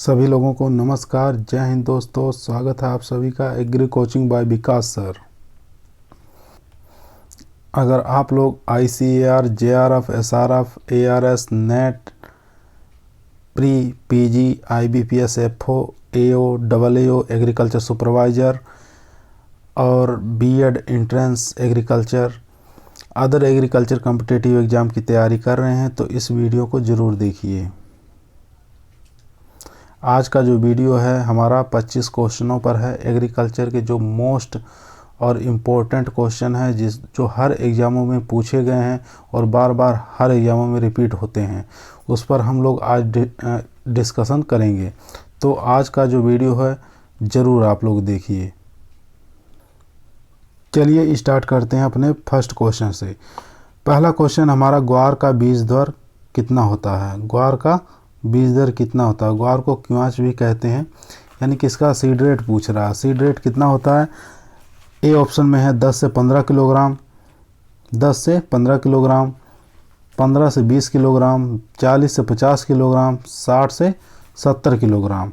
सभी लोगों को नमस्कार, जय हिंद दोस्तों। स्वागत है आप सभी का एग्री कोचिंग बाय विकास सर। अगर आप लोग ICAR, JRF, SRF, ARS, net, pre, PG, IBPS, FO, AO, AAO agriculture supervisor और B.Ed entrance agriculture, other agriculture competitive exam की तैयारी कर रहे हैं तो इस वीडियो को ज़रूर देखिए। आज का जो वीडियो है हमारा 25 क्वेश्चनों पर है। एग्रीकल्चर के जो मोस्ट और इम्पोर्टेंट क्वेश्चन है जो हर एग्ज़ामों में पूछे गए हैं और बार बार हर एग्ज़ामों में रिपीट होते हैं, उस पर हम लोग आज डिस्कशन करेंगे। तो आज का जो वीडियो है ज़रूर आप लोग देखिए। चलिए स्टार्ट करते हैं अपने फर्स्ट क्वेश्चन से। पहला क्वेश्चन हमारा, ग्वार का बीज दर कितना होता है। ग्वार का बीज दर कितना होता है। ग्वार को क्वांच भी कहते हैं, यानी कि इसका सीड रेट पूछ रहा है। सीड रेट कितना होता है। ए ऑप्शन में है 10 से 15 किलोग्राम, 10 से 15 किलोग्राम, 15 से 20 किलोग्राम, 40 से 50 किलोग्राम, 60 से 70 किलोग्राम।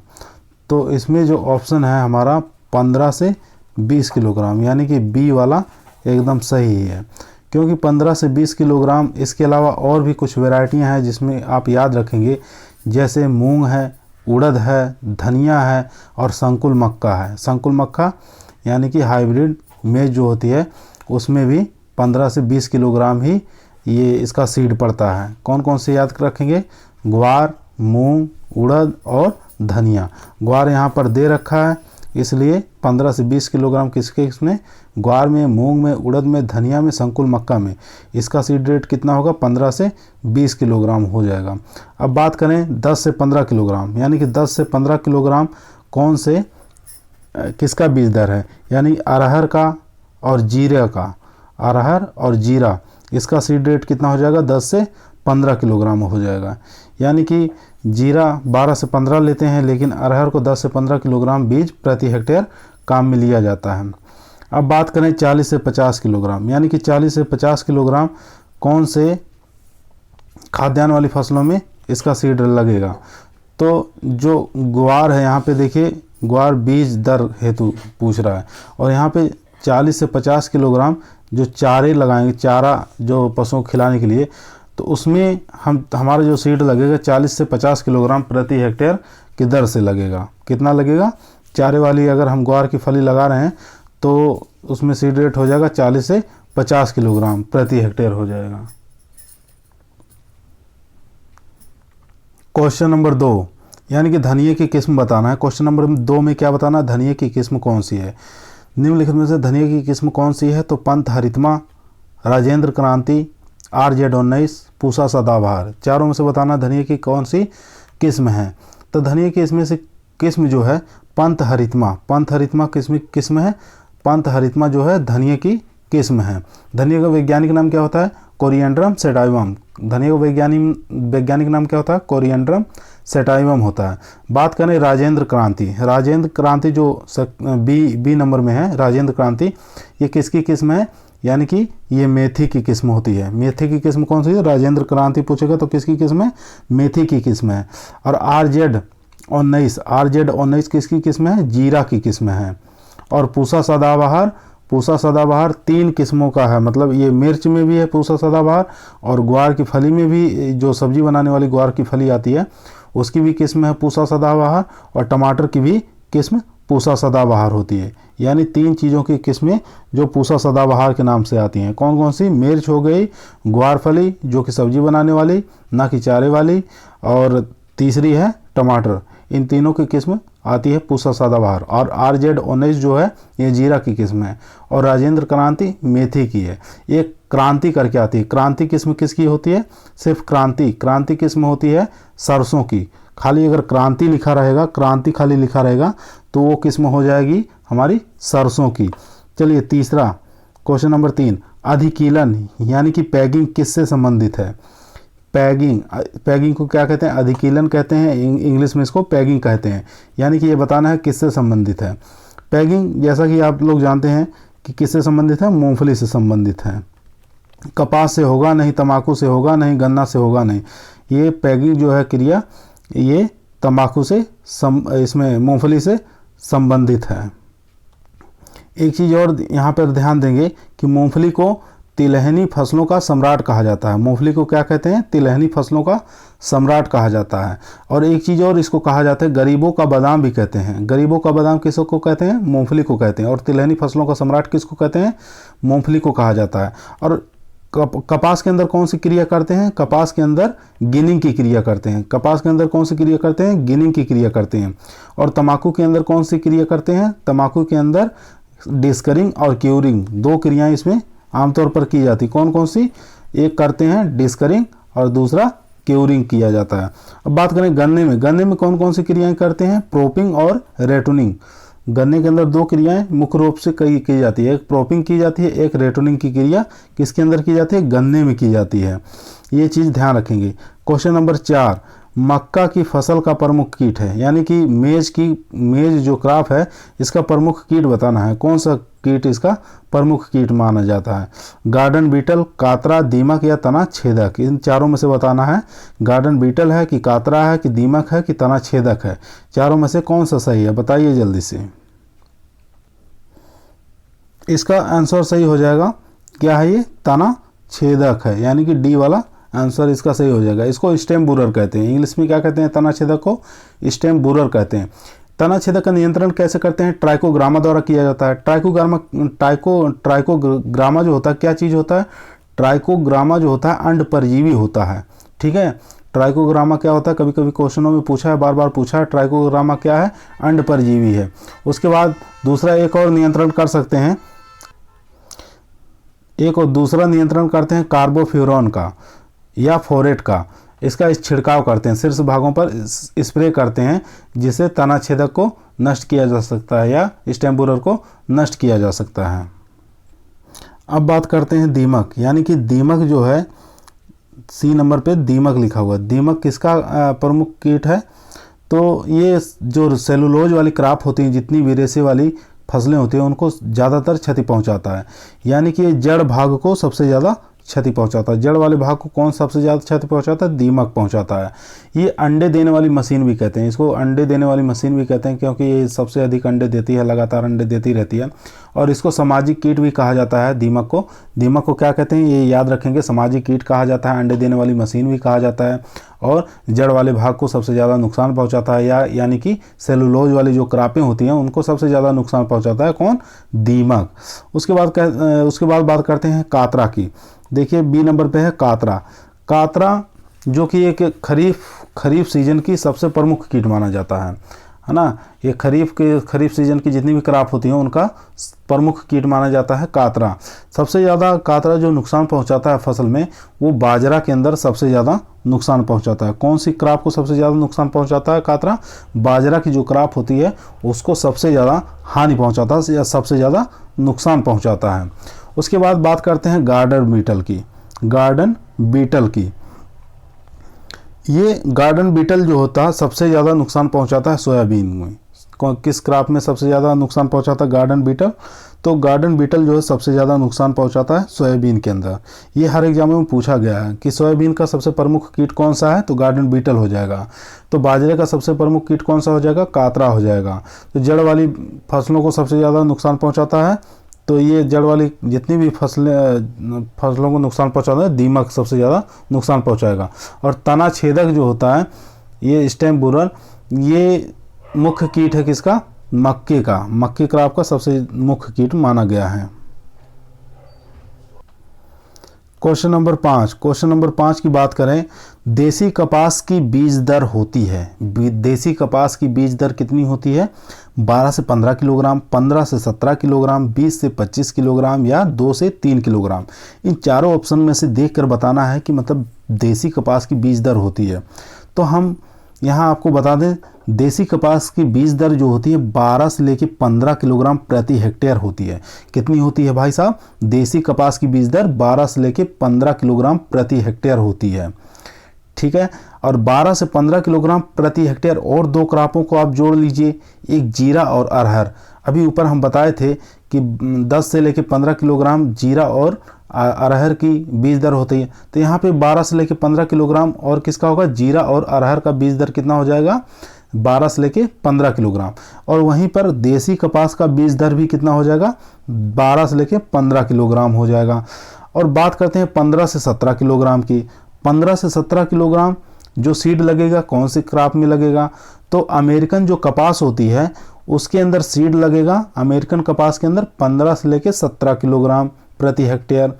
तो इसमें जो ऑप्शन है हमारा 15 से 20 किलोग्राम, यानी कि बी वाला एकदम सही है, क्योंकि 15 से 20 किलोग्राम। इसके अलावा और भी कुछ वैरायटियां हैं जिसमें आप याद रखेंगे, जैसे मूंग है, उड़द है, धनिया है और संकुल मक्का है। संकुल मक्का यानी कि हाइब्रिड मेज जो होती है उसमें भी 15 से 20 किलोग्राम ही ये इसका सीड पड़ता है। कौन कौन से याद रखेंगे, ग्वार, मूंग, उड़द और धनिया। ग्वार यहाँ पर दे रखा है, इसलिए 15 से 20 किलोग्राम किसके इसमें, ग्वार में, मूंग में, उड़द में, धनिया में, संकुल मक्का में। इसका सीड रेट कितना होगा, 15 से 20 किलोग्राम हो जाएगा। अब बात करें 10 से 15 किलोग्राम, यानी कि 10 से 15 किलोग्राम कौन से किसका बीज दर है, यानी अरहर का और जीरा का। अरहर और जीरा, इसका सीड रेट कितना हो जाएगा, 10 से 15 किलोग्राम हो जाएगा। यानी कि जीरा 12 से 15 लेते हैं, लेकिन अरहर को 10 से 15 किलोग्राम बीज प्रति हेक्टेयर काम में लिया जाता है। अब बात करें 40 से 50 किलोग्राम, यानी कि 40 से 50 किलोग्राम कौन से खाद्यान्न वाली फसलों में इसका सीड लगेगा। तो जो ग्वार है, यहाँ पे देखिए ग्वार बीज दर हेतु पूछ रहा है, और यहाँ पे 40 से 50 किलोग्राम जो चारे लगाएंगे, चारा जो पशुओं को खिलाने के लिए, तो उसमें हमारा जो सीड लगेगा 40 से 50 किलोग्राम प्रति हेक्टेयर की दर से लगेगा। कितना लगेगा, चारे वाली अगर हम ग्वार की फली लगा रहे हैं तो उसमें सीड रेट हो जाएगा 40 से 50 किलोग्राम प्रति हेक्टेयर हो जाएगा। क्वेश्चन नंबर 2, यानी कि धनिया की किस्म बताना है। क्वेश्चन नंबर 2 में क्या बताना है, धनिया की किस्म कौन सी है। निम्नलिखित में से धनिया की किस्म कौन सी है, तो पंत हरितमा, राजेंद्र क्रांति, RZ19, पूसा सदाबहार। चारों में से बताना धनिया की कौन सी किस्म है। तो धनिया की इसमें से किस्म जो है पंत हरितमा। पंत हरितमा किस्म है। पंत हरितमा जो है धनिया की किस्म है। धनिया का वैज्ञानिक नाम क्या होता है, कोरिएंड्रम सेटाइवम। धनिया का वैज्ञानिक नाम क्या होता है, कोरिएंड्रम सेटाइवम होता है। बात करें राजेंद्र क्रांति। राजेंद्र क्रांति जो बी नंबर में है, राजेंद्र क्रांति, ये किसकी किस्म है, यानी कि ये मेथी की किस्म होती है। मेथी की किस्म कौन सी है, राजेंद्र क्रांति पूछेगा तो किसकी किस्म है, मेथी की किस्म है। और RZ19 किसकी किस्म है, जीरा की किस्म है। और पूसा सदाबहार, पूसा सदाबहार 3 किस्मों का है, मतलब ये मिर्च में भी है पूसा सदाबहार, और ग्वार की फली में भी, जो सब्जी बनाने वाली ग्वार की फली आती है उसकी भी किस्म है पूसा सदाबहार, और टमाटर की भी किस्म पूसा सदाबहार होती है। यानी 3 चीज़ों की किस्में जो पूसा सदाबहार के नाम से आती हैं। कौन कौन सी, मिर्च हो गई, ग्वार फली जो कि सब्जी बनाने वाली, ना कि चारे वाली, और तीसरी है टमाटर। इन तीनों की किस्म आती है पूसा सदाबहार। और RZ19 जो है ये जीरा की किस्म है, और राजेंद्र क्रांति मेथी की है। ये क्रांति करके आती है। क्रांति किस्म किसकी होती है, सिर्फ क्रांति किस्म होती है सरसों की। खाली अगर क्रांति लिखा रहेगा, क्रांति खाली लिखा रहेगा तो वो किस्म हो जाएगी हमारी सरसों की। चलिए तीसरा, क्वेश्चन नंबर 3, अधिकीलन यानी कि पैगिंग किससे संबंधित है। पैगिंग को क्या कहते हैं, अधिकीलन कहते हैं, इंग्लिश में इसको पैगिंग कहते हैं। यानी कि ये बताना है किससे संबंधित है। पैगिंग जैसा कि आप लोग जानते हैं कि किससे संबंधित है, मूंगफली से संबंधित है। कपास से होगा नहीं, तंबाकू से होगा नहीं, गन्ना से होगा नहीं। ये पैगिंग जो है क्रिया, ये तंबाकू से इसमें मूंगफली से संबंधित है। एक चीज़ और यहाँ पर ध्यान देंगे कि मूंगफली को तिलहनी फसलों का सम्राट कहा जाता है। मूंगफली को क्या कहते हैं? तिलहनी फसलों का सम्राट कहा जाता है। और एक चीज़ और इसको कहा जाता है गरीबों का बादाम भी कहते हैं। गरीबों का बादाम किसको कहते हैं? मूंगफली को कहते हैं। और तिलहनी फसलों का सम्राट किसको कहते हैं? मूंगफली को कहा जाता है। और कपास के अंदर कौन सी क्रिया करते हैं? कपास के अंदर गिनिंग की क्रिया करते हैं। कपास के अंदर कौन सी क्रिया करते हैं? गिनिंग की क्रिया करते हैं। और तंबाकू के अंदर कौन सी क्रिया करते हैं? तंबाकू के अंदर डिस्करिंग और क्यूरिंग, दो क्रियाएं इसमें आमतौर पर की जाती। कौन कौन सी? एक करते हैं डिस्करिंग और दूसरा क्यूरिंग किया जाता है। अब बात करें गन्ने में। गन्ने में कौन कौन सी क्रियाएं करते हैं? प्रोपिंग और रेटुनिंग। गन्ने के अंदर दो क्रियाएं मुख्य रूप से की जाती है। एक प्रोपिंग की जाती है, एक रेटुनिंग की क्रिया किसके अंदर की जाती है? गन्ने में की जाती है। ये चीज़ ध्यान रखेंगे। क्वेश्चन नंबर 4, मक्का की फसल का प्रमुख कीट है, यानी कि मेज जो क्रॉप है इसका प्रमुख कीट बताना है। कौन सा कीट इसका प्रमुख कीट माना जाता है? गार्डन बीटल, कातरा, दीमक या तना छेदक। इन चारों में से बताना है। गार्डन बीटल है कि कातरा है कि दीमक है कि तना छेदक है? चारों में से कौन सा सही है? बताइए जल्दी से। इसका आंसर सही हो जाएगा, क्या है ये? तना छेदक है, यानी कि डी वाला आंसर इसका सही हो जाएगा। इसको स्टेम बोरर कहते हैं। इंग्लिश में क्या कहते हैं? तना छेदक को स्टेम बोरर कहते हैं। तना छेदक का नियंत्रण कैसे करते हैं? ट्राइकोग्रामा द्वारा किया जाता है। ट्राइकोग्रामा जो होता है क्या चीज़ होता है? ट्राइकोग्रामा जो होता है अंड परजीवी होता है। ठीक है, ट्राइकोग्रामा क्या होता है? कभी कभी क्वेश्चनों में पूछा है, बार बार पूछा है। ट्राइकोग्रामा क्या है? अंड परजीवी है। उसके बाद दूसरा एक और नियंत्रण कर सकते हैं, एक और दूसरा नियंत्रण करते हैं कार्बोफ्यूरॉन का या फोरेट का। इसका छिड़काव करते हैं, शीर्ष भागों पर स्प्रे करते हैं, जिससे तना छेदक को नष्ट किया जा सकता है या स्टेम बोरर को नष्ट किया जा सकता है। अब बात करते हैं दीमक, यानी कि दीमक जो है सी नंबर पे दीमक लिखा हुआ है। दीमक किसका प्रमुख कीट है? तो ये जो सेलुलोज वाली क्रॉप होती हैं, जितनी भी रेशे वाली फसलें होती हैं, उनको ज़्यादातर क्षति पहुंचाता है। यानी कि ये जड़ भाग को सबसे ज़्यादा क्षति पहुंचाता है। जड़ वाले भाग को कौन सबसे ज़्यादा क्षति पहुंचाता है? दीमक पहुंचाता है। ये अंडे देने वाली मशीन भी कहते हैं, इसको अंडे देने वाली मशीन भी कहते हैं, क्योंकि ये सबसे अधिक अंडे देती है, लगातार अंडे देती रहती है। और इसको सामाजिक कीट भी कहा जाता है। दीमक को क्या कहते हैं? ये याद रखेंगे, सामाजिक कीट कहा जाता है, अंडे देने वाली मशीन भी कहा जाता है। और जड़ वाले भाग को सबसे ज़्यादा नुकसान पहुँचाता है, यानी कि सेलुलोज वाली जो क्रापें होती हैं उनको सबसे ज़्यादा नुकसान पहुँचाता है। कौन? दीमक। उसके बाद बात करते हैं कातरा की। देखिए बी नंबर पे है कातरा। कातरा जो कि एक खरीफ सीजन की सबसे प्रमुख कीट माना जाता है ना। ये खरीफ सीजन की जितनी भी क्रॉप होती हैं उनका प्रमुख कीट माना जाता है कातरा। सबसे ज़्यादा कातरा जो नुकसान पहुंचाता है फसल में, वो बाजरा के अंदर सबसे ज़्यादा नुकसान पहुंचाता है। कौन सी क्रॉप को सबसे ज़्यादा नुकसान पहुंचाता है कातरा? बाजरा की जो क्रॉप होती है उसको सबसे ज़्यादा हानि पहुँचाता है या सबसे ज़्यादा नुकसान पहुँचाता है। उसके बाद बात करते हैं गार्डन बीटल की। ये गार्डन बीटल जो होता है सबसे ज़्यादा नुकसान पहुंचाता है सोयाबीन में। किस क्रॉप में सबसे ज़्यादा नुकसान पहुंचाता है गार्डन बीटल? तो गार्डन बीटल जो है सबसे ज़्यादा नुकसान पहुंचाता है सोयाबीन के अंदर। ये हर एग्जाम में पूछा गया है कि सोयाबीन का सबसे प्रमुख कीट कौन सा है? तो गार्डन बीटल हो जाएगा। तो बाजरे का सबसे प्रमुख कीट कौन सा हो जाएगा? कातरा हो जाएगा। तो जड़ वाली फसलों को सबसे ज़्यादा नुकसान पहुँचाता है, तो ये जड़ वाली जितनी भी फसलों को नुकसान पहुंचाता है, दीमक सबसे ज़्यादा नुकसान पहुंचाएगा। और तना छेदक जो होता है, ये स्टेम बोरर, ये मुख्य कीट है किसका? मक्के का। मक्के क्रॉप का सबसे मुख्य कीट माना गया है। क्वेश्चन नंबर 5 की बात करें। देसी कपास की बीज दर होती है। देसी कपास की बीज दर कितनी होती है? 12 से 15 किलोग्राम, 15 से 17 किलोग्राम, 20 से 25 किलोग्राम या 2 से 3 किलोग्राम। इन चारों ऑप्शन में से देखकर बताना है कि मतलब देसी कपास की बीज दर होती है। तो हम यहाँ आपको बता दें, देसी कपास की बीज दर जो होती है 12 से लेकर 15 किलोग्राम प्रति हेक्टेयर होती है। कितनी होती है भाई साहब? देसी कपास की बीज दर 12 से लेकर 15 किलोग्राम प्रति हेक्टेयर होती है। ठीक है, और 12 से 15 किलोग्राम प्रति हेक्टेयर और दो क्रॉपों को आप जोड़ लीजिए, एक जीरा और अरहर। अभी ऊपर हम बताए थे कि 10 से लेकर 15 किलोग्राम जीरा और अरहर की बीज दर होती है, तो यहाँ पे 12 से लेकर 15 किलोग्राम और किसका होगा, जीरा और अरहर का बीज दर कितना हो जाएगा, 12 से लेकर 15 किलोग्राम। और वहीं पर देसी कपास का बीज दर भी कितना हो जाएगा, 12 से लेकर 15 किलोग्राम हो जाएगा। और बात करते हैं 15 से 17 किलोग्राम की। 15 से 17 किलोग्राम जो सीड लगेगा कौन से क्रॉप में लगेगा, तो अमेरिकन जो कपास होती है उसके अंदर सीड लगेगा, अमेरिकन कपास के अंदर 15 से लेकर 17 किलोग्राम प्रति हेक्टेयर।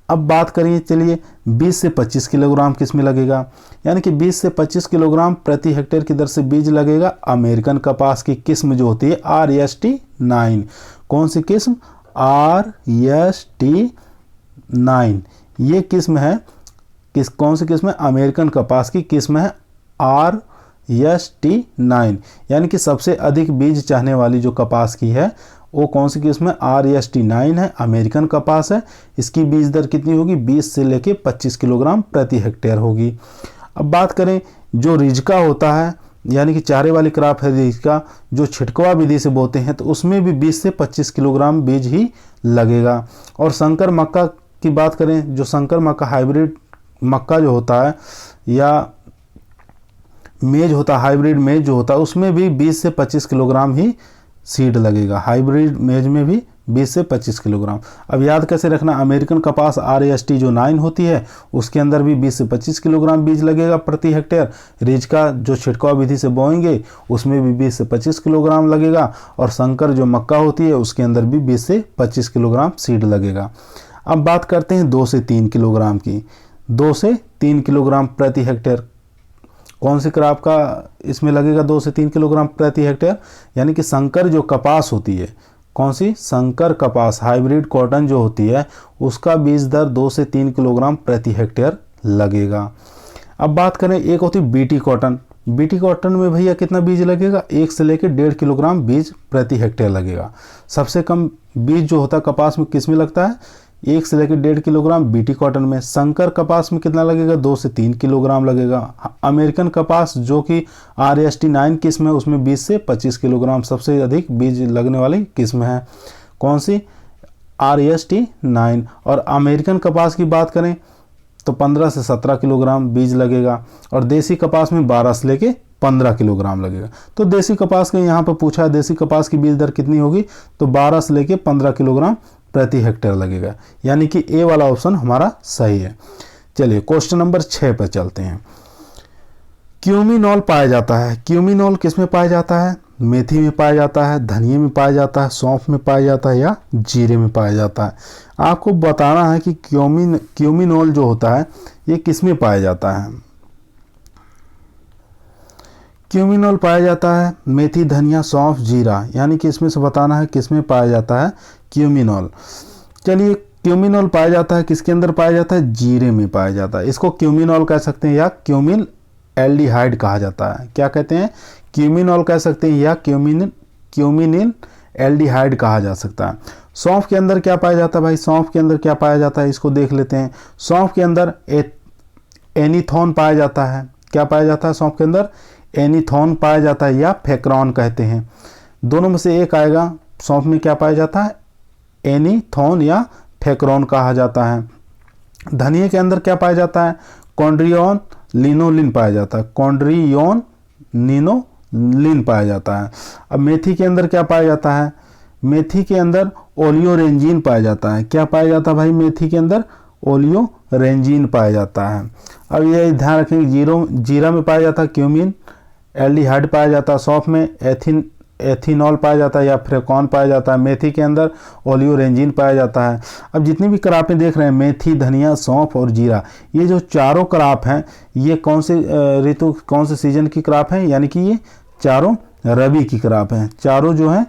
अब बात करिए, चलिए 20 से 25 किलोग्राम किस में लगेगा, यानी कि 20 से 25 किलोग्राम प्रति हेक्टेयर की दर से बीज लगेगा अमेरिकन कपास की किस्म जो होती है REST9। कौन सी किस्म, REST9, ये किस्म है, कौन सी किस्म है, अमेरिकन कपास की किस्म है REST9। यानी कि सबसे अधिक बीज चाहने वाली जो कपास की है वो कौन सी किस्म है, REST9 है, अमेरिकन कपास है। इसकी बीज दर कितनी होगी, 20 से लेके 25 किलोग्राम प्रति हेक्टेयर होगी। अब बात करें जो रिजका होता है, यानी कि चारे वाली क्रॉप है रिजका, जो छिटकवा विधि से बोते हैं, तो उसमें भी 20 से 25 किलोग्राम बीज ही लगेगा। और संकर मक्का की बात करें, जो संकर मक्का हाइब्रिड मक्का जो होता है या मेज होता है, हाइब्रिड मेज जो होता है, उसमें भी 20 से 25 किलोग्राम ही सीड लगेगा। हाइब्रिड मेज में भी 20 से 25 किलोग्राम। अब याद कैसे रखना, अमेरिकन कपास REST9 होती है, उसके अंदर भी 20 से 25 किलोग्राम बीज लगेगा प्रति हेक्टेयर। रिजका जो छिड़काव विधि से बोएंगे उसमें भी 20 से 25 किलोग्राम लगेगा। और संकर जो मक्का होती है उसके अंदर भी 20 से 25 किलोग्राम सीड लगेगा। अब बात करते हैं 2 से 3 किलोग्राम की। 2 से 3 किलोग्राम प्रति हेक्टेयर कौन सी क्रॉप का इसमें लगेगा, 2 से 3 किलोग्राम प्रति हेक्टेयर, यानी कि संकर जो कपास होती है, कौन सी, संकर कपास, हाइब्रिड कॉटन जो होती है, उसका बीज दर 2 से 3 किलोग्राम प्रति हेक्टेयर लगेगा। अब बात करें, एक होती BT कॉटन। BT कॉटन में भैया कितना बीज लगेगा, 1 से लेकर 1.5 किलोग्राम बीज प्रति हेक्टेयर लगेगा। सबसे कम बीज जो होता है कपास में किस में लगता है, 1 से लेकर 1.5 किलोग्राम BT कॉटन में। संकर कपास में कितना लगेगा, 2 से 3 किलोग्राम लगेगा। अमेरिकन कपास जो कि REST9 किस्म है उसमें 20 से 25 किलोग्राम सबसे अधिक बीज लगने वाली किस्म है। कौन सी, REST9। और अमेरिकन कपास की बात करें तो 15 से 17 किलोग्राम बीज लगेगा। और देसी कपास में 12 से लेके 15 किलोग्राम लगेगा। तो देसी कपास के यहाँ पर पूछा है देसी कपास की बीज दर कितनी होगी, तो 12 से लेके 15 किलोग्राम प्रति हेक्टेयर लगेगा, यानी कि ए वाला ऑप्शन हमारा सही है। चलिए क्वेश्चन नंबर 6 पर चलते हैं। क्यूमिनॉल पाया जाता है, क्यूमिनॉल किस में पाया जाता है, मेथी में पाया जाता है, धनिया में पाया जाता है, सौंफ में पाया जाता है या जीरे में पाया जाता है। आपको बताना है कि क्यूमिनॉल जो होता है ये किस में पाया जाता है। क्यूमिनॉल पाया जाता है मेथी, धनिया, सौंफ, जीरा, यानी कि इसमें से बताना है किस में पाया जाता है क्यूमिनॉल। चलिए क्यूमिनॉल पाया जाता है किसके अंदर पाया जाता है, जीरे में पाया जाता है। इसको क्यूमिनॉल कह सकते हैं या क्यूमिन एल्डिहाइड कहा जाता है। क्या कहते हैं, क्यूमिनॉल कह सकते हैं या क्यूमिनिल एल्डिहाइड कहा जा सकता है। सौंफ के अंदर क्या पाया जाता है भाई, सौंफ के अंदर क्या पाया जाता है, इसको देख लेते हैं। सौंफ के अंदर एनीथोन पाया जाता है। क्या पाया जाता है सौंफ के अंदर, एनीथोन पाया जाता है या फेक्रॉन कहते हैं, दोनों में से एक आएगा। सौंफ में क्या पाया जाता है, एनीथोन या फेक्रॉन कहा जाता है। धनिया के अंदर क्या पाया जाता है, कॉन्ड्रियोन लिनोलिन पाया जाता है, कॉन्ड्रियोन लिनोलिन पाया जाता है। अब मेथी के अंदर क्या पाया जाता है, मेथी के अंदर ओलियोरेंजिन पाया जाता है। क्या पाया जाता है भाई, मेथी के अंदर ओलियोरेंजिन पाया जाता है। अब ये ध्यान रखेंगे, जीरा में पाया जाता है क्यूमिन एल्डिहाइड पाया जाता है, सौंफ में एथिनॉल पाया जाता है या फ्रेकॉन पाया जाता है, मेथी के अंदर ओलियोरेंजिन पाया जाता है। अब जितनी भी क्रॉपें देख रहे हैं, मेथी, धनिया, सौंफ और जीरा, ये जो चारों क्रॉप हैं ये कौन से ऋतु, कौन से सीजन की क्रॉप हैं, यानी कि ये चारों रबी की क्रॉप हैं। चारों जो हैं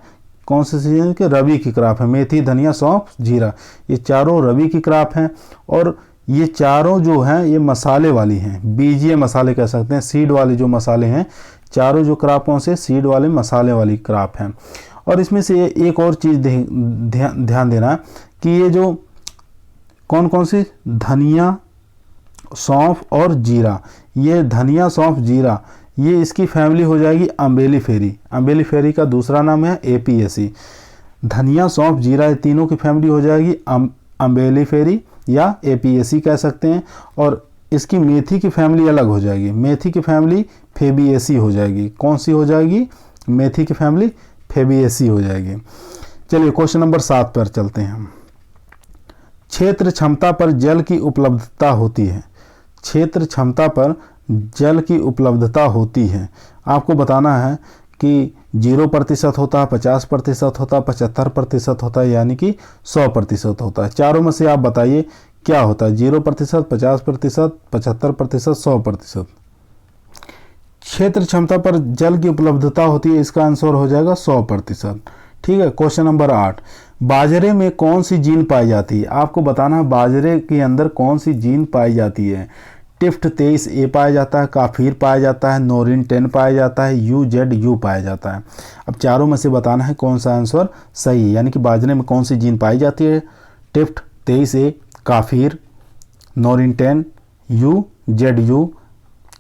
कौन से सीजन के, रबी की क्रॉप है। मेथी, धनिया, सौंफ, जीरा, ये चारों रबी की क्रॉप हैं। और ये चारों जो हैं ये मसाले वाली हैं, बीजीय मसाले कह सकते हैं, सीड वाले जो मसाले हैं, चारों जो क्रॉपों से सीड वाले मसाले वाली क्रॉप हैं। और इसमें से एक और चीज़ ध्यान देना कि ये जो कौन कौन सी, धनिया, सौंफ और जीरा, ये धनिया, सौंफ, जीरा, ये इसकी फैमिली हो जाएगी अम्बेलिफेरी। अम्बेलिफेरी का दूसरा नाम है एपियेसी। धनिया, सौंफ, जीरा, ये तीनों की फैमिली हो जाएगी अम्बेलिफेरी या एपियेसी कह सकते हैं। और इसकी मेथी की फैमिली अलग हो जाएगी, मेथी की फैमिली फेबियेसी हो जाएगी। कौन सी हो जाएगी? मेथी की फैमिली फेबियेसी हो जाएगी। चलिए क्वेश्चन नंबर 7 पर चलते हैं हम। क्षेत्र क्षमता पर जल की उपलब्धता होती है, क्षेत्र क्षमता पर जल की उपलब्धता होती है। आपको बताना है कि 0% होता है, 50% होता है, 75% होता है, यानी कि 100% होता है। चारों में से आप बताइए क्या होता है? 0%, 50%, 75%, 100%। क्षेत्र क्षमता पर जल की उपलब्धता होती है, इसका आंसर हो जाएगा 100%। ठीक है। क्वेश्चन नंबर 8, बाजरे में कौन सी जीन पाई जाती है? आपको बताना है बाजरे के अंदर कौन सी जीन पाई जाती है। टिफ्ट 23A पाया जाता है, काफीर पाया जाता है, नोरिन 10 पाया जाता है, UZU पाया जाता है। अब चारों में से बताना है कौन सा आंसर सही है, यानी कि बाजरे में कौन सी जीन पाई जाती है। टिफ्ट 23A, काफीर, नोरिन 10, UZU।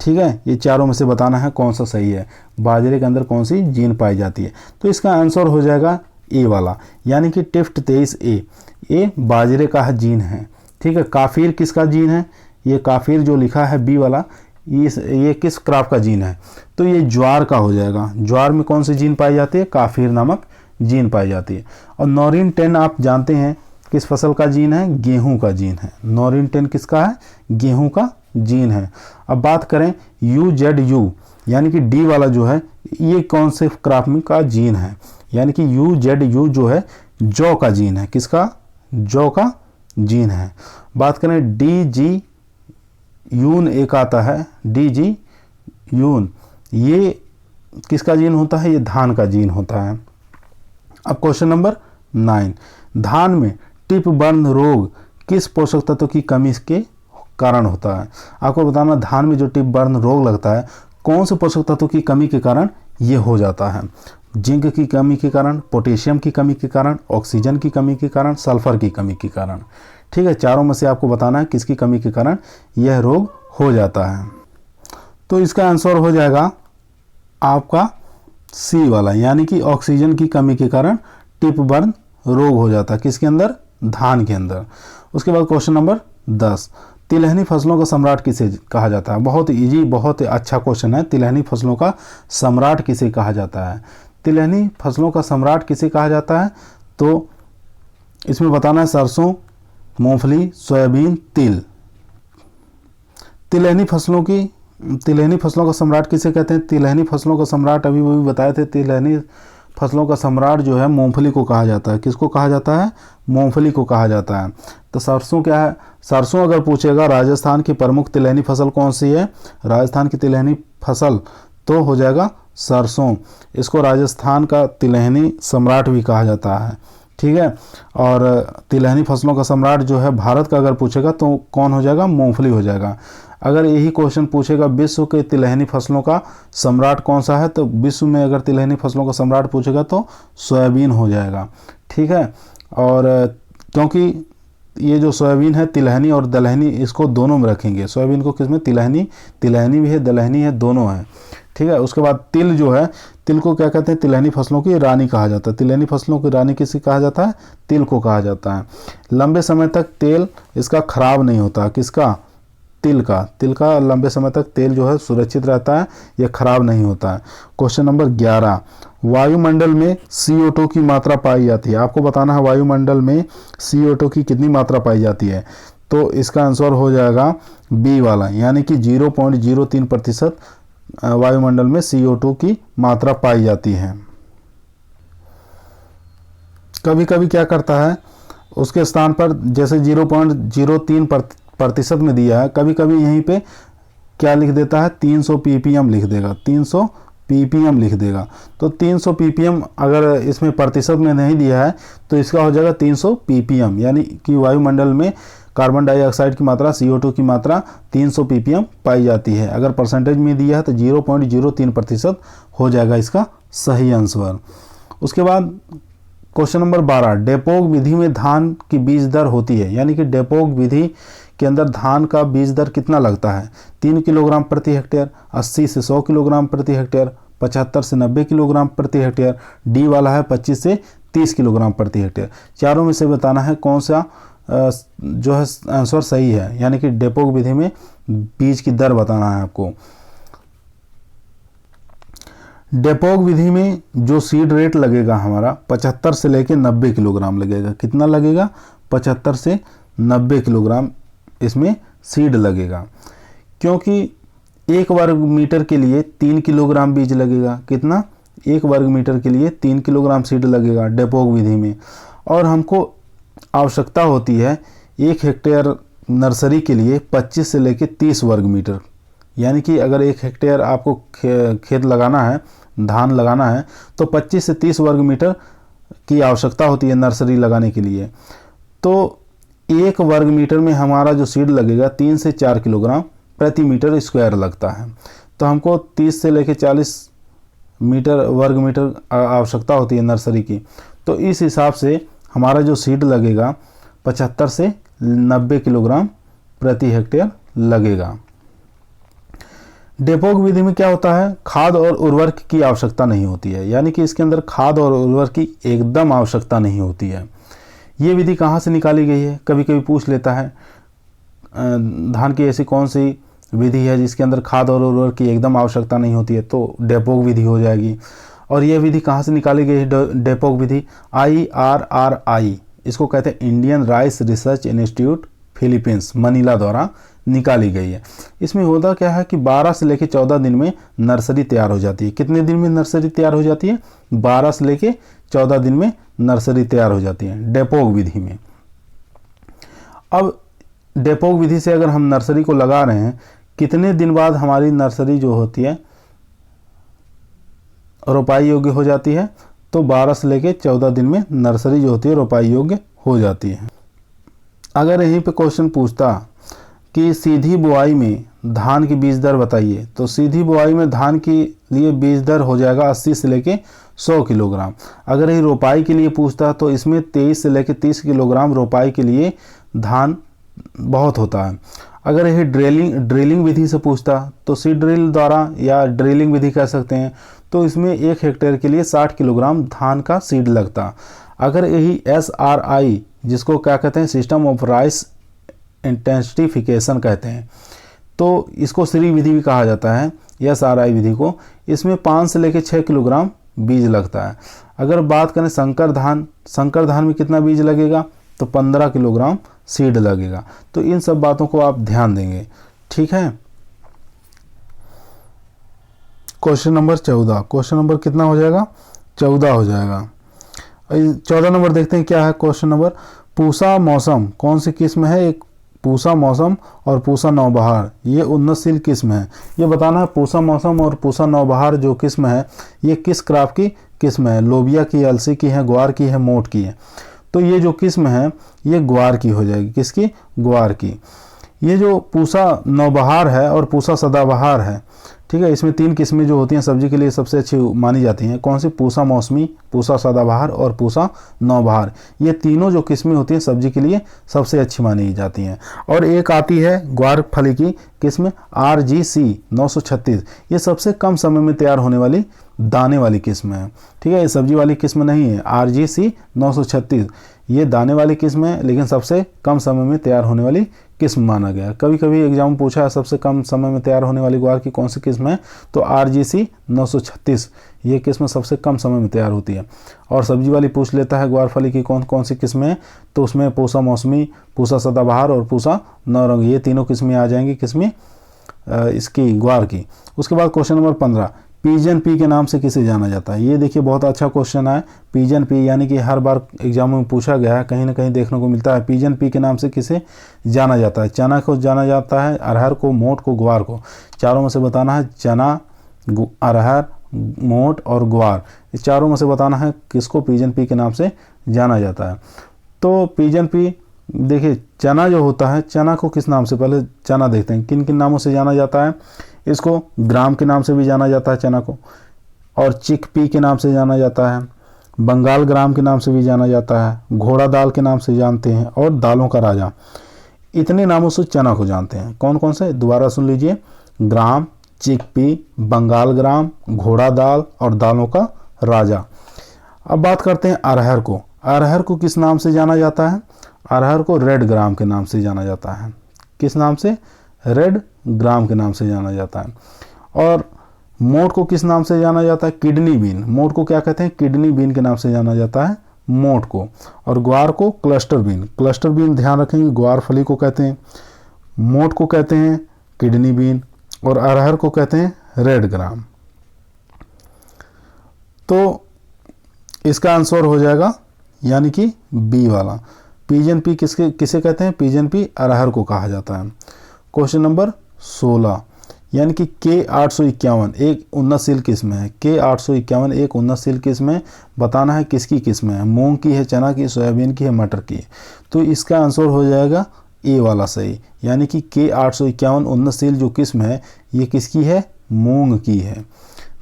ठीक है, ये चारों में से बताना है कौन सा सही है, बाजरे के अंदर कौन सी जीन पाई जाती है। तो इसका आंसर हो जाएगा ए वाला, यानी कि टिफ्ट 23A, ये बाजरे का जीन है। ठीक है। काफीर किसका जीन है? ये काफिर जो लिखा है बी वाला, ये किस क्रॉप का जीन है? तो ये ज्वार का हो जाएगा। ज्वार में कौन सी जीन पाई जाती है? काफिर नामक जीन पाई जाती है। और नोरिन 10 आप जानते हैं किस फसल का जीन है? गेहूं का जीन है। नोरिन 10 किसका है? गेहूं का जीन है। अब बात करें UZU, यानी कि डी वाला जो है, ये कौन से क्रॉप में का जीन है? यानी कि UZU जो है जौ का जीन है। किसका? जौ का जीन है। बात करें DG यून एक आता है, DG यून, ये किसका जीन होता है? ये धान का जीन होता है। अब क्वेश्चन नंबर 9, धान में टिप बर्न रोग किस पोषक तत्व की कमी के कारण होता है? आपको बताना धान में जो टिप बर्न रोग लगता है, कौन से पोषक तत्व की कमी के कारण ये हो जाता है? जिंक की कमी के कारण, पोटेशियम की कमी के कारण, ऑक्सीजन की कमी के कारण, सल्फर की कमी के कारण। ठीक है। चारों में से आपको बताना है किसकी कमी के कारण यह रोग हो जाता है। तो इसका आंसर हो जाएगा आपका सी वाला, यानी कि ऑक्सीजन की कमी के कारण टिप बर्न रोग हो जाता है। किसके अंदर? धान के अंदर। उसके बाद क्वेश्चन नंबर 10, तिलहनी फसलों का सम्राट किसे कहा जाता है? बहुत इजी, बहुत अच्छा क्वेश्चन है। तिलहनी फसलों का सम्राट किसे कहा जाता है? तिलहनी फसलों का सम्राट किसे कहा जाता है? तो इसमें बताना है सरसों, मूंगफली, सोयाबीन, तिल। तिलहनी फसलों का सम्राट किसे कहते हैं? तिलहनी फसलों का सम्राट अभी वो भी बताए थे, तिलहनी फसलों का सम्राट जो है मूंगफली को कहा जाता है। किसको कहा जाता है? मूंगफली को कहा जाता है। तो सरसों क्या है? सरसों अगर पूछेगा राजस्थान की प्रमुख तिलहनी फसल कौन सी है? राजस्थान की तिलहनी फसल तो हो जाएगा सरसों। इसको राजस्थान का तिलहनी सम्राट भी कहा जाता है। ठीक है। और तिलहनी फसलों का सम्राट जो है भारत का अगर पूछेगा तो कौन हो जाएगा? मूंगफली हो जाएगा। अगर यही क्वेश्चन पूछेगा विश्व के तिलहनी फसलों का सम्राट कौन सा है, तो विश्व में अगर तिलहनी फसलों का सम्राट पूछेगा तो सोयाबीन हो जाएगा। ठीक है। और क्योंकि ये जो सोयाबीन है तिलहनी और दलहनी, इसको दोनों में रखेंगे। सोयाबीन को किसमें? तिलहनी भी है, दलहनी है, दोनों है। ठीक है। उसके बाद तिल जो है, तिल को क्या कहते हैं? तिलहनी फसलों की रानी कहा जाता है। तिलहनी फसलों की रानी किसे कहा जाता है? तिल को कहा जाता है। लंबे समय तक तेल इसका खराब नहीं होता। किसका? तिल का लंबे समय तक तेल जो है सुरक्षित रहता है, यह खराब नहीं होता है। क्वेश्चन नंबर 11, वायुमंडल में CO2 की मात्रा पाई जाती है। आपको बताना है वायुमंडल में CO2 की कितनी मात्रा पाई जाती है। तो इसका आंसर हो जाएगा बी वाला, यानी कि 0.03% वायुमंडल में CO2 की मात्रा पाई जाती है। कभी कभी क्या करता है, उसके स्थान पर जैसे 0.03% में दिया है, कभी कभी यहीं पे क्या लिख देता है? 300 ppm लिख देगा, 300 ppm लिख देगा। तो 300 ppm अगर इसमें प्रतिशत में नहीं दिया है तो इसका हो जाएगा 300 ppm, यानी कि वायुमंडल में कार्बन डाइऑक्साइड की मात्रा, CO2 की मात्रा 300 ppm पाई जाती है। अगर परसेंटेज में दिया है तो 0.03% हो जाएगा इसका सही आंसर। उसके बाद क्वेश्चन नंबर 12, डेपोग विधि में धान की बीज दर होती है, यानी कि डेपोग विधि के अंदर धान का बीज दर कितना लगता है? 3 किलोग्राम प्रति हेक्टेयर, 80 से 100 किलोग्राम प्रति हेक्टेयर, 75 से 90 किलोग्राम प्रति हेक्टेयर। डी वाला है 25 से 30 किलोग्राम प्रति हेक्टेयर। चारों में से बताना है कौन सा जो है आंसर सही है, यानी कि डेपोक विधि में बीज की दर बताना है आपको। डेपोक विधि में जो सीड रेट लगेगा हमारा 75 से लेकर 90 किलोग्राम लगेगा। कितना लगेगा? 75 से 90 किलोग्राम इसमें सीड लगेगा, क्योंकि 1 वर्ग मीटर के लिए 3 किलोग्राम बीज लगेगा। कितना? 1 वर्ग मीटर के लिए 3 किलोग्राम सीड लगेगा डेपोक विधि में। और हमको आवश्यकता होती है 1 हेक्टेयर नर्सरी के लिए 25 से लेकर 30 वर्ग मीटर, यानी कि अगर 1 हेक्टेयर आपको खेत लगाना है, धान लगाना है, तो 25 से 30 वर्ग मीटर की आवश्यकता होती है नर्सरी लगाने के लिए। तो 1 वर्ग मीटर में हमारा जो सीड लगेगा 3 से 4 किलोग्राम प्रति मीटर स्क्वायर लगता है। तो हमको 30 से लेकर 40 वर्ग मीटर आवश्यकता होती है नर्सरी की। तो इस हिसाब से हमारा जो सीड लगेगा 75 से 90 किलोग्राम प्रति हेक्टेयर लगेगा। डेपोक विधि में क्या होता है? खाद और उर्वरक की आवश्यकता नहीं होती है, यानी कि इसके अंदर खाद और उर्वरक की एकदम आवश्यकता नहीं होती है। ये विधि कहाँ से निकाली गई है? कभी कभी पूछ लेता है धान की ऐसी कौन सी विधि है जिसके अंदर खाद और उर्वरक की एकदम आवश्यकता नहीं होती है, तो डेपोक विधि हो जाएगी। और यह विधि कहाँ से निकाली गई है? डेपोक विधि IRRI, इसको कहते हैं Indian rice research institute Philippines, Manila द्वारा निकाली गई है। इसमें होता क्या है कि 12 से लेकर 14 दिन में नर्सरी तैयार हो जाती है। कितने दिन में नर्सरी तैयार हो जाती है? 12 से लेकर 14 दिन में नर्सरी तैयार हो जाती है डेपोक विधि में। अब डेपोक विधि से अगर हम नर्सरी को लगा रहे हैं, कितने दिन बाद हमारी नर्सरी जो होती है रोपाई योग्य हो जाती है? तो 12 से लेकर 14 दिन में नर्सरी जो होती है रोपाई योग्य हो जाती है। अगर यहीं पे क्वेश्चन पूछता कि सीधी बुआई में धान की बीज दर बताइए, तो सीधी बुआई में धान के लिए बीज दर हो जाएगा 80 से लेकर 100 किलोग्राम। अगर ये रोपाई के लिए पूछता तो इसमें 23 से लेकर 30 किलोग्राम रोपाई के लिए धान बहुत होता है। अगर यही ड्रिलिंग विधि से पूछता तो सीड ड्रिल द्वारा या ड्रिलिंग विधि कह सकते हैं, तो इसमें 1 हेक्टेयर के लिए 60 किलोग्राम धान का सीड लगता। अगर यही SRI, जिसको क्या कहते हैं सिस्टम ऑफ राइस इंटेंसिफिकेशन कहते हैं, तो इसको श्री विधि भी कहा जाता है, SRI विधि को, इसमें 5 से लेकर 6 किलोग्राम बीज लगता है। अगर बात करें संकर धान में कितना बीज लगेगा? तो 15 किलोग्राम सीड लगेगा। तो इन सब बातों को आप ध्यान देंगे, ठीक है। क्वेश्चन नंबर 14, क्वेश्चन नंबर कितना हो जाएगा? 14 हो जाएगा। 14 नंबर देखते हैं क्या है क्वेश्चन नंबर। पूसा मौसम कौन सी किस्म है? एक पूसा मौसम और पूसा नौबहार, ये उन्नतशील किस्म है। ये बताना है पूसा मौसम और पूसा नौबहार जो किस्म है ये किस क्रॉप की किस्म है? लोबिया की, अलसी की है, ग्वार की है, मोट की है। तो ये जो किस्म है ये ग्वार की हो जाएगी। किसकी? ग्वार की। ये जो पूसा नौबहार है और पूसा सदाबहार है, ठीक है, इसमें 3 किस्में जो होती हैं सब्जी के लिए सबसे अच्छी मानी जाती हैं। कौन सी? पूसा मौसमी, पूसा सदाबहार और पूसा नौबहार। ये तीनों जो किस्में होती हैं सब्जी के लिए सबसे अच्छी मानी जाती हैं। और एक आती है ग्वार फली की किस्म RGC 936, ये सबसे कम समय में तैयार होने वाली दाने वाली किस्म है, ठीक है, ये सब्जी वाली किस्म नहीं है। RGC 936 ये दाने वाली किस्म है, लेकिन सबसे कम समय में तैयार होने वाली किस्म माना गया। कभी कभी एग्जाम में पूछा है सबसे कम समय में तैयार होने वाली ग्वार की कौन सी किस्म है, तो RGC 936 ये किस्म सबसे कम समय में तैयार होती है। और सब्जी वाली पूछ लेता है ग्वार फली की कौन कौन सी किस्में हैं, तो उसमें पूसा मौसमी, पूसा सदाबहार और पूसा नौरंगी, ये तीनों किस्में आ जाएंगी किस्में इसकी ग्वार की। उसके बाद क्वेश्चन नंबर 15, पिजन पी के नाम से किसे जाना जाता है? ये देखिए बहुत अच्छा क्वेश्चन है। पिजन पी यानी कि हर बार एग्जाम में पूछा गया है, कहीं ना कहीं देखने को मिलता है। पिजन पी के नाम से किसे जाना जाता है? चना को जाना जाता है, अरहर को, मोट को, ग्वार को। चारों में से बताना है चना, अरहर, मोट और ग्वार, इस चारों में से बताना है किसको पिजन पी के नाम से जाना जाता है। तो पिजन पी देखिए चना जो होता है, चना को किस नाम से, पहले चना देखते हैं किन किन नामों से जाना जाता है। इसको ग्राम के नाम से भी जाना जाता है चना को, और चिकपी के नाम से जाना जाता है, बंगाल ग्राम के नाम से भी जाना जाता है, घोड़ा दाल के नाम से जानते हैं, और दालों का राजा। इतने नामों से चना को जानते हैं। कौन कौन से? दोबारा सुन लीजिए, ग्राम, चिकपी, बंगाल ग्राम, घोड़ा दाल और दालों का राजा। अब बात करते हैं अरहर को। अरहर को किस नाम से जाना जाता है? अरहर को रेड ग्राम के नाम से जाना जाता है। किस नाम से? रेड ग्राम के नाम से जाना जाता है। और मोठ को किस नाम से जाना जाता है? Kidney bean. मोठ को क्या कहते हैं? किडनी बीन के नाम से जाना जाता है मोठ को। और ग्वार को क्लस्टर बीन। क्लस्टर बीन ध्यान रखेंगे, ग्वार फली को कहते हैं, मोठ को कहते हैं किडनी बीन, और अरहर को कहते हैं रेड ग्राम। तो इसका आंसर हो जाएगा यानी कि बी वाला। पिजन पी किसे कहते हैं? पिजन पी अरहर को कहा जाता है। क्वेश्चन नंबर 16 यानी कि K851 एक उन्नतशील किस्म है। K851 एक उन्नतशील किस्म है। बताना है किसकी किस्म है? मूंग की है, चना की, सोयाबीन की है, मटर की है। तो इसका आंसर हो जाएगा ए वाला सही, यानी कि K851 उन्नतशील जो किस्म है ये किसकी है? मूंग की है,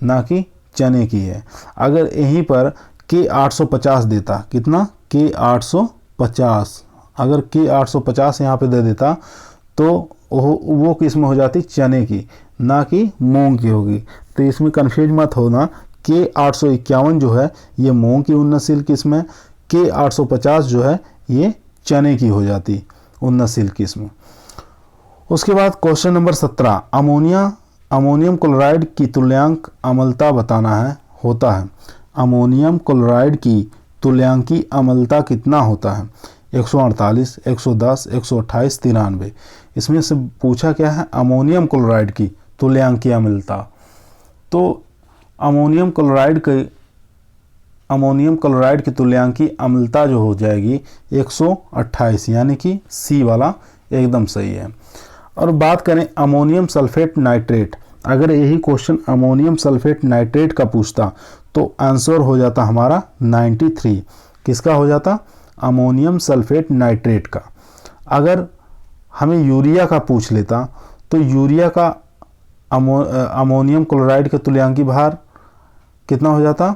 ना कि चने की है। अगर यहीं पर K850 देता, कितना? K850, अगर K850 यहाँ पे दे देता तो वो किस्म हो जाती चने की, ना कि मूंग की होगी। तो इसमें कन्फ्यूज मत होना। K851 जो है ये मूंग की उन्नतशील किस्म है, K850 जो है ये चने की हो जाती उन्नतशील किस्म। उसके बाद क्वेश्चन नंबर 17 अमोनियम क्लोराइड की तुल्यांक अम्लता बताना है होता है। अमोनियम क्लोराइड की तुल्यांकी अम्लता कितना होता है? 148, 110, 128, 93। इसमें से पूछा क्या है? अमोनियम क्लोराइड की तुल्यांकी अम्लता। तो अमोनियम क्लोराइड की तुल्यांकी अम्लता जो हो जाएगी 128, यानी कि सी वाला एकदम सही है। और बात करें अमोनियम सल्फेट नाइट्रेट, अगर यही क्वेश्चन अमोनियम सल्फेट नाइट्रेट का पूछता तो आंसर हो जाता हमारा 93। किसका हो जाता? अमोनियम सल्फेट नाइट्रेट का। अगर हमें यूरिया का पूछ लेता तो यूरिया का अमोनियम क्लोराइड के तुल्यांकी भार कितना हो जाता?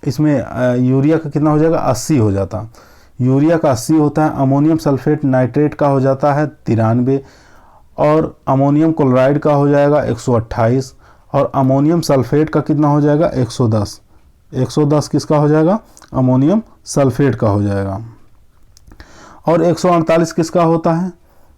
इसमें यूरिया का कितना हो जाएगा? 80 हो जाता। यूरिया का 80 होता है, अमोनियम सल्फेट नाइट्रेट का हो जाता है 93, और अमोनियम क्लोराइड का हो जाएगा 128, और अमोनियम सल्फेट का कितना हो जाएगा? 110। 110 किसका हो जाएगा? अमोनियम सल्फेट का हो जाएगा। और 148 किसका होता है?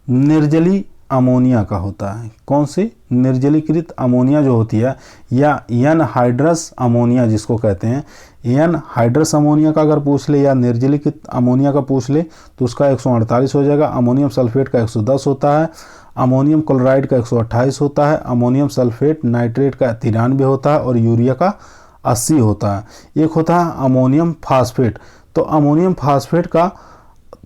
निर्जली अमोनिया का होता है। कौन सी? निर्जलीकृत अमोनिया जो होती है, या एनहाइड्रस अमोनिया जिसको कहते हैं। एनहाइड्रस अमोनिया का अगर पूछ ले या निर्जलीकृत अमोनिया का पूछ ले तो उसका 148 हो जाएगा। अमोनियम सल्फेट का 110 होता है, अमोनियम क्लोराइड का 128 होता है, अमोनियम सल्फेट नाइट्रेट का 93 होता है, और यूरिया का 80 होता है। एक होता है अमोनियम फास्फेट। तो अमोनियम फास्फेट का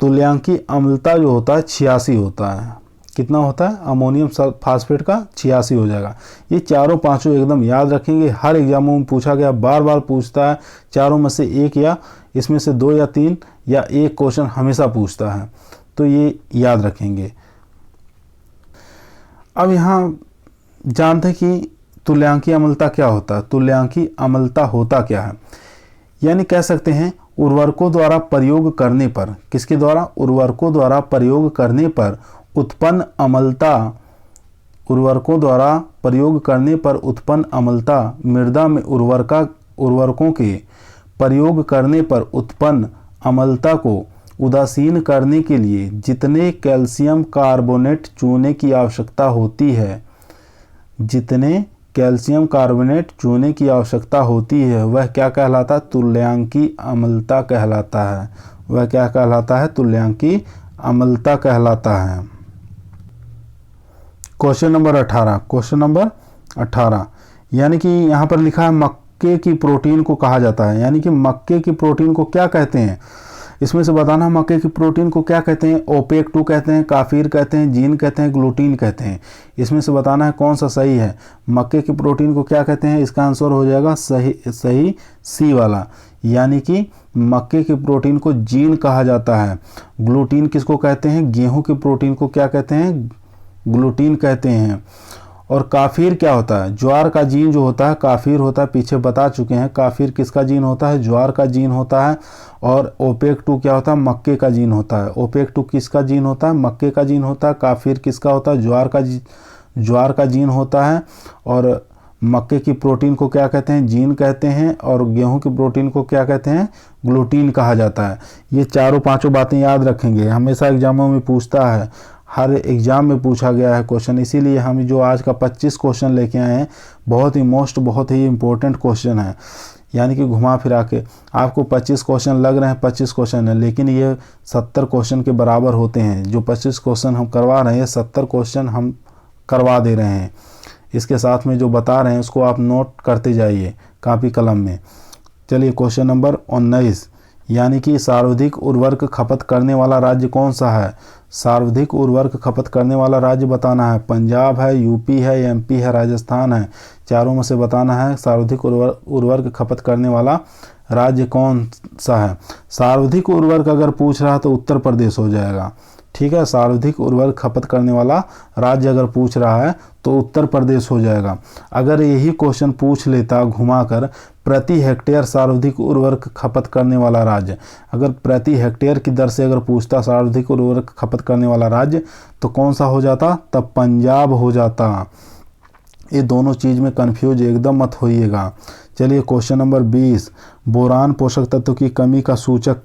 तुल्यांकी अम्लता जो होता है 86 होता है। कितना होता है? अमोनियम फास्फेट का 86 हो जाएगा। ये चारों पांचों एकदम याद रखेंगे, हर एग्जामों में पूछा गया, बार बार पूछता है। चारों में से एक या इसमें से 2 या 3 या एक क्वेश्चन हमेशा पूछता है, तो ये याद रखेंगे। अब यहाँ जानते हैं कि तुल्यांकी अम्लता क्या होता है। तुल्यांकी अम्लता होता क्या है? यानी कह सकते हैं उर्वरकों द्वारा प्रयोग करने पर, किसके द्वारा? उर्वरकों द्वारा प्रयोग करने पर उत्पन्न अम्लता, उर्वरकों द्वारा प्रयोग करने पर उत्पन्न अम्लता मृदा में उर्वरकों के प्रयोग करने पर उत्पन्न अम्लता को उदासीन करने के लिए जितने कैल्शियम कार्बोनेट चूने की आवश्यकता होती है, जितने कैल्शियम कार्बोनेट चूने की आवश्यकता होती है, वह क्या कहलाता है? तुल्यांकी अम्लता कहलाता है। वह क्या कहलाता है? तुल्यांकी अम्लता कहलाता है। Question number 18। क्वेश्चन नंबर 18 यानी कि यहाँ पर लिखा है मक्के की प्रोटीन को कहा जाता है। यानी कि मक्के की प्रोटीन को क्या कहते हैं? इसमें से बताना मक्के की प्रोटीन को क्या कहते हैं? ओपेक 2 कहते हैं, काफिर कहते हैं, जीन कहते हैं, ग्लूटीन कहते हैं। इसमें से बताना है कौन सा सही है। मक्के की प्रोटीन को क्या कहते हैं? इसका आंसर हो जाएगा सही सी वाला, यानी कि मक्के की प्रोटीन को जीन कहा जाता है। ग्लूटीन किसको कहते हैं? गेहूं की प्रोटीन को क्या कहते हैं? ग्लूटीन कहते हैं। और काफिर क्या होता है? ज्वार का जीन जो होता है काफिर होता है, पीछे बता चुके हैं। काफिर किसका जीन होता है? ज्वार का जीन होता है। और ओपेक 2 क्या होता है? मक्के का जीन होता है। ओपेक 2 किसका जीन होता है? मक्के का जीन होता है। काफिर किसका होता है? ज्वार का जीन होता है। और मक्के की प्रोटीन को क्या कहते हैं, जीन कहते हैं, और गेहूं की प्रोटीन को क्या कहते हैं, ग्लूटीन कहा जाता है। ये चारों पांचों बातें याद रखेंगे, हमेशा एग्जामों में पूछता है, हर एग्ज़ाम में पूछा गया है क्वेश्चन। इसीलिए हम जो आज का 25 क्वेश्चन लेके आए हैं बहुत ही इम्पोर्टेंट क्वेश्चन है। यानी कि घुमा फिरा के आपको 25 क्वेश्चन लग रहे हैं, 25 क्वेश्चन है, लेकिन ये 70 क्वेश्चन के बराबर होते हैं। जो 25 क्वेश्चन हम करवा रहे हैं 70 क्वेश्चन हम करवा दे रहे हैं। इसके साथ में जो बता रहे हैं उसको आप नोट करते जाइए कापी कलम में। चलिए क्वेश्चन नंबर 19, यानी कि सर्वाधिक उर्वरक खपत करने वाला राज्य कौन सा है। सर्वाधिक उर्वरक खपत करने वाला राज्य बताना है। पंजाब है, यूपी है, एमपी है, राजस्थान है। चारों में से बताना है सर्वाधिक उर्वरक खपत करने वाला राज्य कौन सा है। सर्वाधिक उर्वरक अगर पूछ रहा है तो उत्तर प्रदेश हो जाएगा। ठीक है, सर्वाधिक उर्वरक खपत करने वाला राज्य अगर पूछ रहा है तो उत्तर प्रदेश हो जाएगा। अगर यही क्वेश्चन पूछ लेता घुमाकर प्रति हेक्टेयर सर्वाधिक उर्वरक खपत करने वाला राज्य, अगर प्रति हेक्टेयर की दर से अगर पूछता सर्वाधिक उर्वरक खपत करने वाला राज्य तो कौन सा हो जाता, तब पंजाब हो जाता। ये दोनों चीज़ में कंफ्यूज एकदम मत होइएगा। चलिए क्वेश्चन नंबर 20, बोरान पोषक तत्व की कमी का सूचक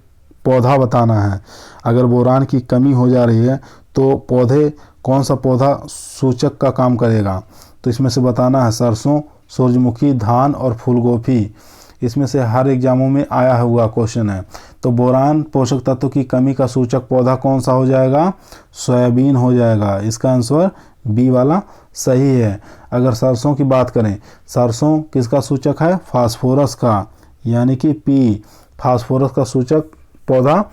पौधा बताना है। अगर बोरान की कमी हो जा रही है तो पौधे कौन सा पौधा सूचक का काम करेगा, तो इसमें से बताना है सरसों, सूरजमुखी, धान और फूलगोभी। इसमें से हर एग्जामों में आया हुआ क्वेश्चन है। तो बोरान पोषक तत्व की कमी का सूचक पौधा कौन सा हो जाएगा, सोयाबीन हो जाएगा। इसका आंसर बी वाला सही है। अगर सरसों की बात करें, सरसों किसका सूचक है, फास्फोरस का, यानी कि पी। फास्फोरस का सूचक पौधा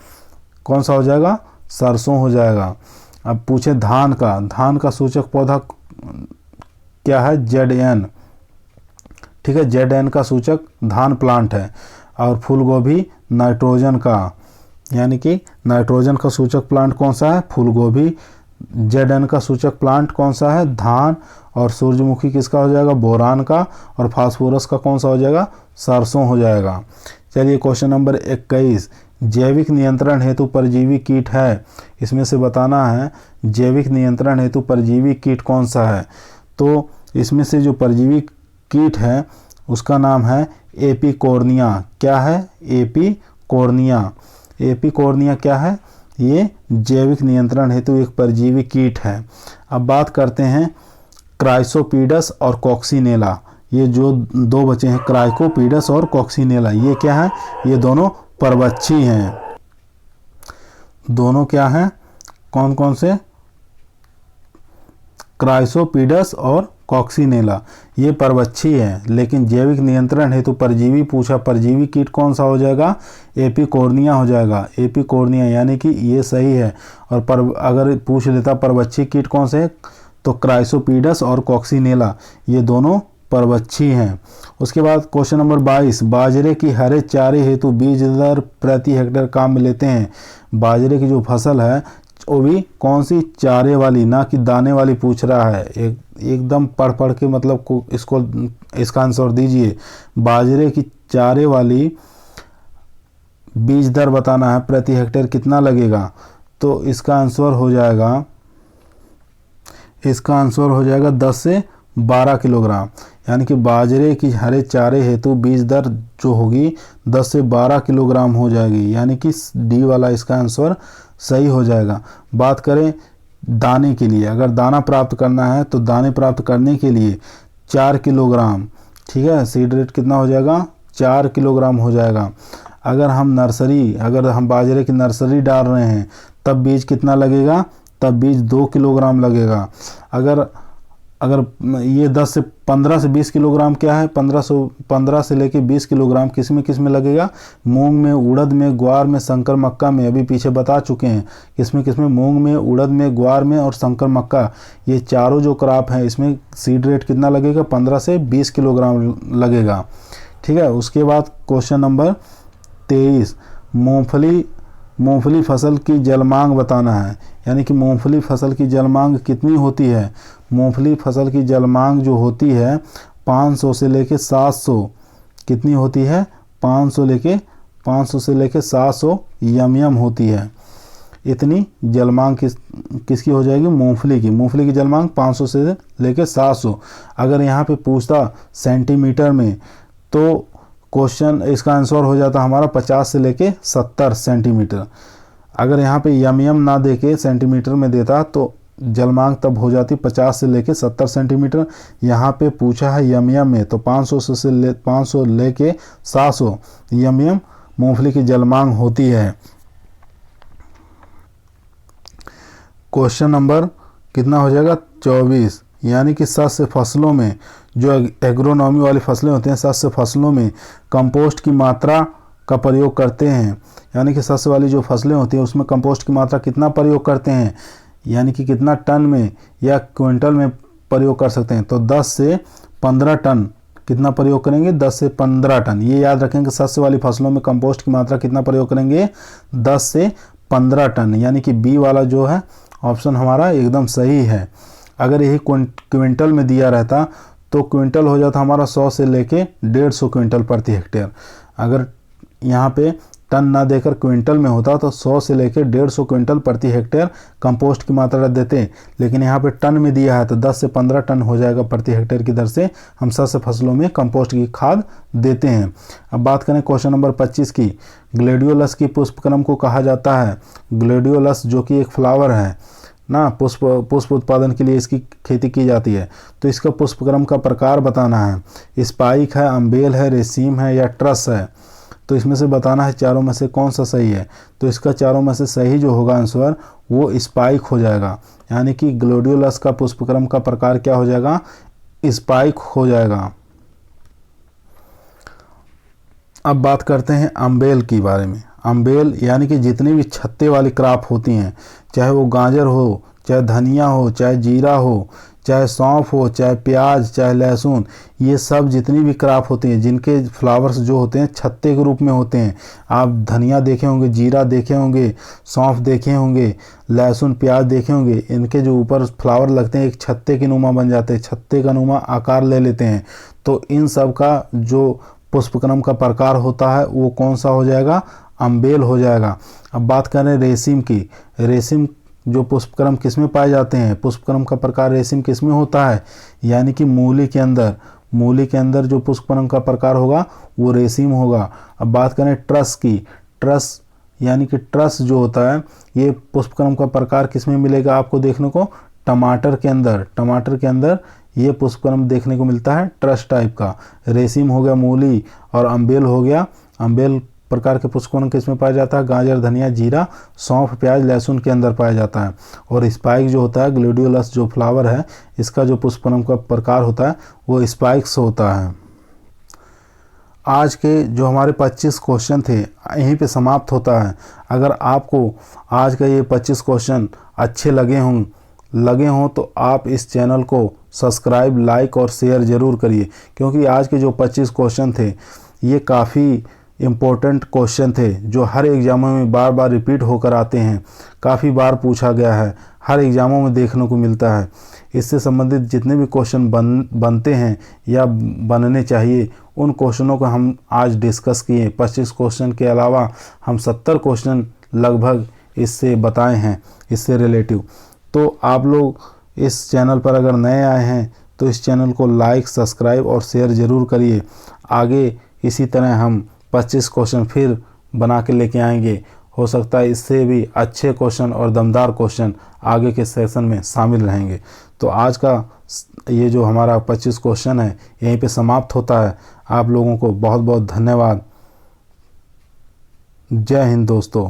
कौन सा हो जाएगा, सरसों हो जाएगा। अब पूछे धान का सूचक पौधा क्या है, ZN। ठीक है, ZN का सूचक धान प्लांट है। और फूलगोभी नाइट्रोजन का, यानी कि नाइट्रोजन का सूचक प्लांट कौन सा है, फूलगोभी। ZN का सूचक प्लांट कौन सा है, धान। और सूरजमुखी किसका हो जाएगा, बोरान का। और फास्फोरस का कौन सा हो जाएगा, सरसों हो जाएगा। चलिए क्वेश्चन नंबर 21, जैविक नियंत्रण हेतु परजीवी कीट है। इसमें से बताना है जैविक नियंत्रण हेतु परजीवी कीट कौन सा है। तो इसमें से जो परजीवी कीट है उसका नाम है एपिकोर्निया। क्या है, एपिकोर्निया। एपिकोर्निया क्या है, ये जैविक नियंत्रण हेतु एक परजीवी कीट है। अब बात करते हैं क्राइसोपीडस और कॉक्सिनेला। ये जो दो बचे हैं, क्राइकोपीडस और कॉक्सिनेला, ये क्या है, ये दोनों परवच्छी हैं। दोनों क्या हैं, कौन कौन से, क्राइसोपीडस और कॉक्सिनेला, ये परवच्छी है। लेकिन जैविक नियंत्रण हेतु परजीवी पूछा, परजीवी कीट कौन सा हो जाएगा, एपिकोर्निया हो जाएगा। एपिकोर्निया, यानी कि ये सही है। और अगर पूछ लेता परवच्छी कीट कौन से, तो क्राइसोपीडस और कॉक्सिनेला, ये दोनों परवच्छी हैं। उसके बाद क्वेश्चन नंबर 22, बाजरे की हरे चारे हेतु बीज दर प्रति हेक्टेयर काम में लेते हैं। बाजरे की जो फसल है वो भी कौन सी, चारे वाली, ना कि दाने वाली पूछ रहा है। एकदम पढ़ के मतलब इसको इसका आंसर दीजिए। बाजरे की चारे वाली बीज दर बताना है, प्रति हेक्टेयर कितना लगेगा। तो इसका आंसर हो जाएगा 10 से 12 किलोग्राम। यानी कि बाजरे की हरे चारे हेतु बीज दर जो होगी 10 से 12 किलोग्राम हो जाएगी। यानी कि डी वाला इसका आंसर सही हो जाएगा। बात करें दाने के लिए, अगर दाना प्राप्त करना है तो दाने प्राप्त करने के लिए 4 किलोग्राम, ठीक है, सीड रेट कितना हो जाएगा, 4 किलोग्राम हो जाएगा। अगर हम बाजरे की नर्सरी डाल रहे हैं तब बीज कितना लगेगा, तब बीज 2 किलोग्राम लगेगा। अगर ये 15 से 20 किलोग्राम क्या है, 15 से लेके 20 किलोग्राम किस में लगेगा, मूंग में, उड़द में, ग्वार में, शंकर मक्का में। अभी पीछे बता चुके हैं किस में, मूंग में, उड़द में, ग्वार में और शंकर मक्का, ये चारों जो क्रॉप हैं इसमें सीड रेट कितना लगेगा, 15 से 20 किलोग्राम लगेगा। ठीक है, उसके बाद क्वेश्चन नंबर 23, मूंगफली फसल की जलमांग बताना है। यानी कि मूंगफली फसल की जलमांग कितनी होती है। मूंगफली फसल की जलमांग जो होती है 500 से लेके 700, कितनी होती है, 500 से लेके 700 यम होती है। इतनी जलमांग किसकी हो जाएगी, मूंगफली की। मूंगफली की जलमांग 500 से लेकर 700। अगर यहाँ पे पूछता सेंटीमीटर में तो क्वेश्चन इसका आंसर हो जाता हमारा 50 से लेके 70 सेंटीमीटर। अगर यहाँ पे यम ना दे के सेंटीमीटर में देता तो जलमांग तब हो जाती 50 से लेके 70 सेंटीमीटर। यहाँ पे पूछा है यम में, तो 500 लेके 700 यम मूंगफली की जलमांग होती है। क्वेश्चन नंबर कितना हो जाएगा, 24। यानी कि शस्य फसलों में, जो एग्रोनॉमी वाली फसलें होती हैं, शस्य फसलों में कंपोस्ट की मात्रा का प्रयोग करते हैं। यानी कि शस्य वाली जो फसलें होती हैं उसमें कंपोस्ट की मात्रा कितना प्रयोग करते हैं, यानी कि कितना टन में या क्विंटल में प्रयोग कर सकते हैं। तो 10 से 15 टन कितना प्रयोग करेंगे, 10 से 15 टन। ये याद रखेंगे, शस्य वाली फसलों में कंपोस्ट की मात्रा कितना प्रयोग करेंगे, 10 से 15 टन। यानी कि बी वाला जो है ऑप्शन हमारा एकदम सही है। अगर यही क्विंटल में दिया रहता तो क्विंटल हो जाता हमारा 100 से लेके 150 क्विंटल प्रति हेक्टेयर। अगर यहाँ पे टन ना देकर क्विंटल में होता तो 100 से लेकर 150 क्विंटल प्रति हेक्टेयर कंपोस्ट की मात्रा देते, लेकिन यहाँ पे टन में दिया है तो 10 से 15 टन हो जाएगा प्रति हेक्टेयर की दर से हम शस्य फसलों में कंपोस्ट की खाद देते हैं। अब बात करें क्वेश्चन नंबर 25 की। ग्लेडियोलस की पुष्पक्रम को कहा जाता है। ग्लेडियोलस जो कि एक फ्लावर है ना, पुष्प उत्पादन के लिए इसकी खेती की जाती है। तो इसका पुष्पक्रम का प्रकार बताना है, स्पाइक है, अम्बेल है, रेसीम है या ट्रस है। तो इसमें से बताना है चारों में से कौन सा सही है। तो इसका चारों में से सही जो होगा आंसर वो स्पाइक हो जाएगा। यानी कि ग्लेडियोलस का पुष्पक्रम का प्रकार क्या हो जाएगा, स्पाइक हो जाएगा। अब बात करते हैं अम्बेल के बारे में। अम्बेल यानी कि जितनी भी छत्ते वाली क्रॉप होती हैं, चाहे वो गाजर हो, चाहे धनिया हो, चाहे जीरा हो, चाहे सौंफ हो, चाहे प्याज, चाहे लहसुन, ये सब जितनी भी क्रॉप होती हैं जिनके फ्लावर्स जो होते हैं छत्ते के रूप में होते हैं। आप धनिया देखे होंगे, जीरा देखे होंगे, सौंफ देखे होंगे, लहसुन प्याज देखे होंगे, इनके जो ऊपर फ्लावर लगते हैं एक छत्ते के नुमा बन जाते हैं, छत्ते का नुमा आकार ले लेते हैं। तो इन सब का जो पुष्पक्रम का प्रकार होता है वो कौन सा हो जाएगा, अम्बेल हो जाएगा। अब बात करें रेशम की। रेशम जो पुष्पक्रम किस में पाए जाते हैं, पुष्पक्रम का प्रकार रेशम किस में होता है, यानी कि मूली के अंदर। मूली के अंदर जो पुष्पक्रम का प्रकार होगा वो रेशम होगा। अब बात करें ट्रस की। ट्रस यानी कि ट्रस जो होता है ये पुष्पक्रम का प्रकार किस में मिलेगा आपको देखने को, टमाटर के अंदर। टमाटर के अंदर ये पुष्पक्रम देखने को मिलता है ट्रस टाइप का। रेशम हो गया मूली और अम्बेल हो गया। अम्बेल प्रकार के पुष्पक्रम किस में पाया जाता है, गाजर, धनिया, जीरा, सौंफ, प्याज, लहसुन के अंदर पाया जाता है। और स्पाइक जो होता है, ग्लेडियोलस जो फ्लावर है, इसका जो पुष्पक्रम का प्रकार होता है वो स्पाइक्स होता है। आज के जो हमारे 25 क्वेश्चन थे यहीं पे समाप्त होता है। अगर आपको आज का ये 25 क्वेश्चन अच्छे लगे हों तो आप इस चैनल को सब्सक्राइब, लाइक और शेयर ज़रूर करिए, क्योंकि आज के जो 25 क्वेश्चन थे ये काफ़ी इम्पोर्टेंट क्वेश्चन थे जो हर एग्ज़ामों में बार बार रिपीट होकर आते हैं, काफ़ी बार पूछा गया है, हर एग्ज़ामों में देखने को मिलता है। इससे संबंधित जितने भी क्वेश्चन बनते हैं या बनने चाहिए उन क्वेश्चनों को हम आज डिस्कस किए। 25 क्वेश्चन के अलावा हम 70 क्वेश्चन लगभग इससे बताए हैं, इससे रिलेटिव। तो आप लोग इस चैनल पर अगर नए आए हैं तो इस चैनल को लाइक, सब्सक्राइब और शेयर ज़रूर करिए। आगे इसी तरह हम 25 क्वेश्चन फिर बना के लेके आएंगे। हो सकता है इससे भी अच्छे क्वेश्चन और दमदार क्वेश्चन आगे के सेशन में शामिल रहेंगे। तो आज का ये जो हमारा 25 क्वेश्चन है यहीं पे समाप्त होता है। आप लोगों को बहुत बहुत धन्यवाद। जय हिंद दोस्तों।